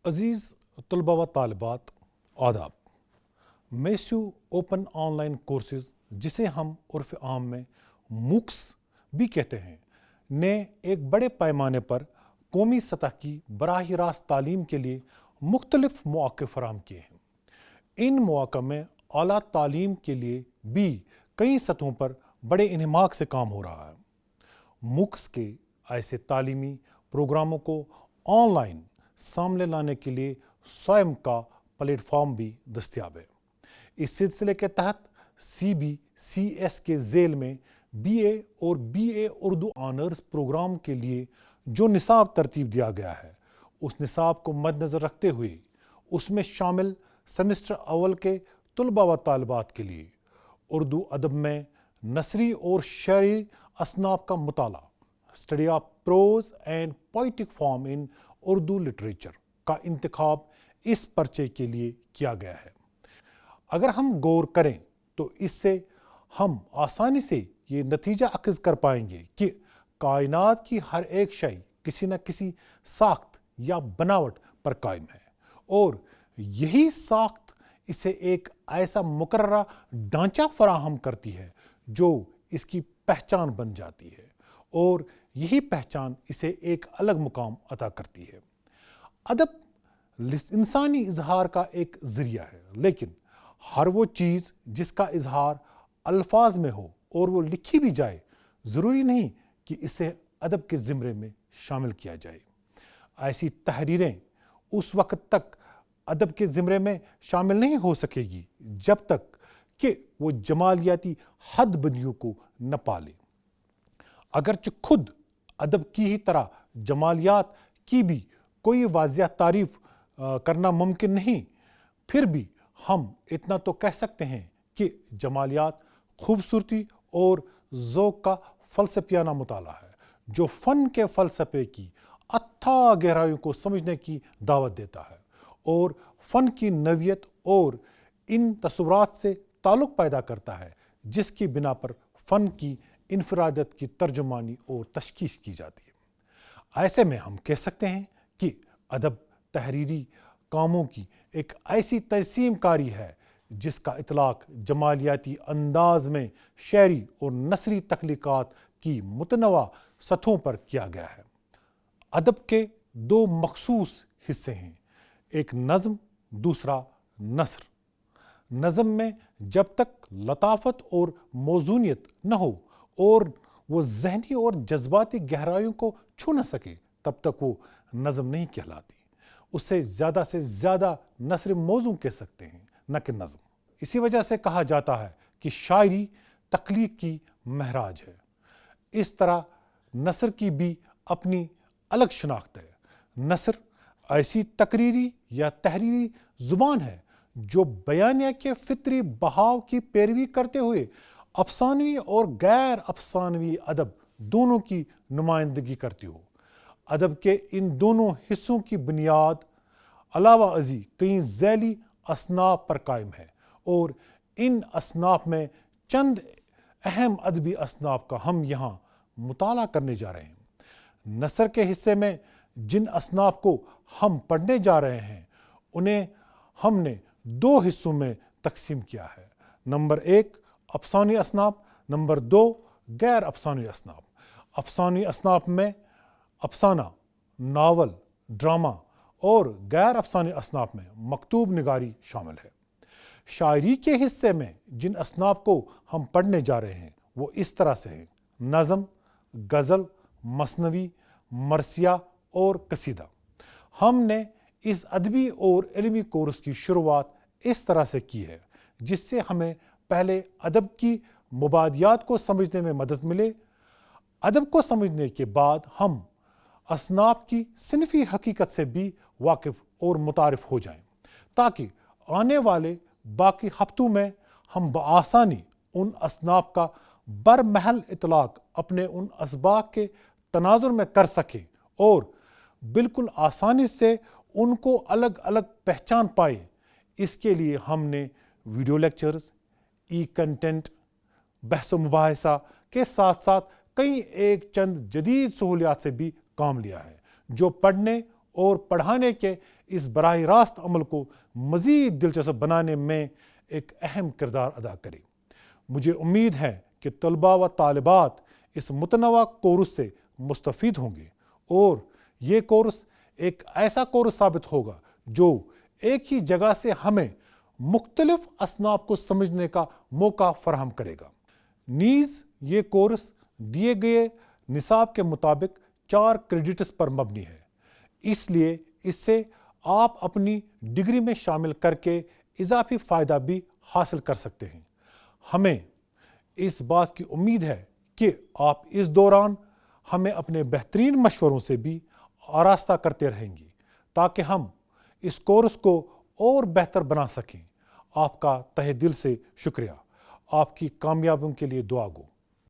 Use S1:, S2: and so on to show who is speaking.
S1: अजीज़ तलबा व तालिबात आदाब। मेस्यू ओपन ऑनलाइन कोर्सेज़, जिसे हम उर्फ़ आम में मूक्स भी कहते हैं, ने एक बड़े पैमाने पर कौमी सतह की बराह रास्त तालीम के लिए मुख्तलिफ मौक़े फ़राहम किए हैं। इन मौक़ों में आला तालीम के लिए भी कई सतहों पर बड़े इन्हिमाक से काम हो रहा है। मूक्स के ऐसे तालीमी प्रोग्रामों को ऑनलाइन सामने लाने के लिए स्वयं का प्लेटफॉर्म भी दस्तयाब है। इस सिलसिले के तहत CBCS के ज़ेल में BA और BA उर्दू ऑनर्स प्रोग्राम के लिए जो निसाब तरतीब दिया गया है, उस निसाब को मद्देनज़र रखते हुए उसमें शामिल सेमेस्टर अव्वल के तलबा व तालिबात के लिए उर्दू अदब में नसरी और शेरी असनाफ का मुताला, study of prose and poetic form in Urdu literature का इंतखाब इस पर्चे के लिए किया गया है। अगर हम गौर करें तो इससे हम आसानी से ये नतीजा अखज़ कर पाएंगे कि कायनात की हर एक शय किसी न किसी साख्त या बनावट पर कायम है, और यही साख्त इसे एक ऐसा मुकर्ररा ढांचा फराहम करती है जो इसकी पहचान बन जाती है, और यही पहचान इसे एक अलग मुकाम अता करती है। अदब इंसानी इजहार का एक ज़रिया है, लेकिन हर वो चीज़ जिसका इजहार अल्फाज में हो और वो लिखी भी जाए, ज़रूरी नहीं कि इसे अदब के ज़िम्रे में शामिल किया जाए। ऐसी तहरीरें उस वक़्त तक अदब के ज़िम्रे में शामिल नहीं हो सकेगी जब तक कि वो जमालियाती हद बंदियों को न पाले। अगरचे खुद अदब की ही तरह जमालियात की भी कोई वाज़िह तारीफ़ करना मुमकिन नहीं, फिर भी हम इतना तो कह सकते हैं कि जमालियात खूबसूरती और ज़ौक़ का फ़लसफ़ियाना मुताला है, जो फ़न के फ़लसफ़े की अथाह गहराइयों को समझने की दावत देता है और फ़न की नवियत और इन तसव्वुरात से ताल्लुक़ पैदा करता है जिसकी बिना पर फ़न की इनफरादियत की तर्जुमानी और तशख़ीस की जाती है। ऐसे में हम कह सकते हैं कि अदब तहरीरी कामों की एक ऐसी तक़सीम कारी है जिसका इतलाक़ जमालियाती अंदाज में शेरी और नसरी तख्लीक़ात की मुतनवा सतहों पर किया गया है। अदब के दो मखसूस हिस्से हैं, एक नज़्म, दूसरा नस्र। नज़्म में जब तक लताफ़त और मौज़ूनियत न हो और वो ज़हनी और जज्बाती गहराइयों को छू न सके, तब तक वो नज़्म नहीं कहलाती। उससे ज़्यादा नस्र मौज़ू कह सकते हैं, न कि नज़्म। इसी वजह से कहा जाता है कि शायरी तख्लीक़ की महराज है। इस तरह नस्र की भी अपनी अलग शनाख्त है। नस्र ऐसी तकरीरी या तहरीरी ज़ुबान है जो बयानिया के फितरी बहाव की पैरवी करते हुए अफसानवी और गैर अफसानवी अदब दोनों की नुमाइंदगी करती हो। अदब के इन दोनों हिस्सों की बुनियाद अलावा अज़ी कई ज़ैली असनाफ पर कायम है, और इन असनाफ में चंद अहम अदबी असनाफ का हम यहाँ मुताला करने जा रहे हैं। नसर के हिस्से में जिन असनाफ को हम पढ़ने जा रहे हैं, उन्हें हमने दो हिस्सों में तकसीम किया है। नंबर 1 अफसानी असनाफ, नंबर 2 गैर अफसानी असनाफ। अफसानी असनाफ में अफसाना, नावल, ड्रामा और गैर अफसानी असनाफ में मकतूब निगारी शामिल है। शायरी के हिस्से में जिन असनाफ को हम पढ़ने जा रहे हैं वो इस तरह से हैं: नज़म, गज़ल, मसनवी, मरसिया और कसीदा। हमने इस अदबी और इल्मी कोर्स की शुरुआत इस तरह से की है जिससे हमें पहले अदब की मुबादियात को समझने में मदद मिले। अदब को समझने के बाद हम असनाफ की सिनफ़ी हकीकत से भी वाकिफ़ और मुतारिफ़ हो जाएं, ताकि आने वाले बाकी हफ्तों में हम बआसानी उन असनाफ का बरमहल इतलाक़ अपने उन असबाक के तनाजुर में कर सकें और बिल्कुल आसानी से उनको अलग अलग पहचान पाए। इसके लिए हमने वीडियो लेक्चर्स, ई कंटेंट, बहस व मुबाहिसा के साथ साथ कई एक चंद जदीद सहूलियात से भी काम लिया है, जो पढ़ने اور پڑھانے کے اس براہ راست عمل کو مزید دلچسپ بنانے میں ایک اہم کردار ادا کرے۔ مجھے امید ہے کہ طلباء و طالبات اس متنوع کورس سے مستفید ہوں گے اور یہ کورس ایک ایسا کورس ثابت ہوگا جو ایک ہی جگہ سے ہمیں مختلف اصناف کو سمجھنے کا موقع فراہم کرے گا۔ نیز یہ کورس دیے گئے نصاب کے مطابق 4 کریڈٹس پر مبنی ہے، اس لیے اس سے آپ اپنی ڈگری میں شامل کر کے اضافی فائدہ بھی حاصل کر سکتے ہیں۔ ہمیں اس بات کی امید ہے کہ آپ اس دوران ہمیں اپنے بہترین مشوروں سے بھی آراستہ کرتے رہیں گی تاکہ ہم اس کورس کو اور بہتر بنا سکیں۔ آپ کا تہہ دل سے شکریہ۔ آپ کی کامیابیوں کے لیے دعا گو۔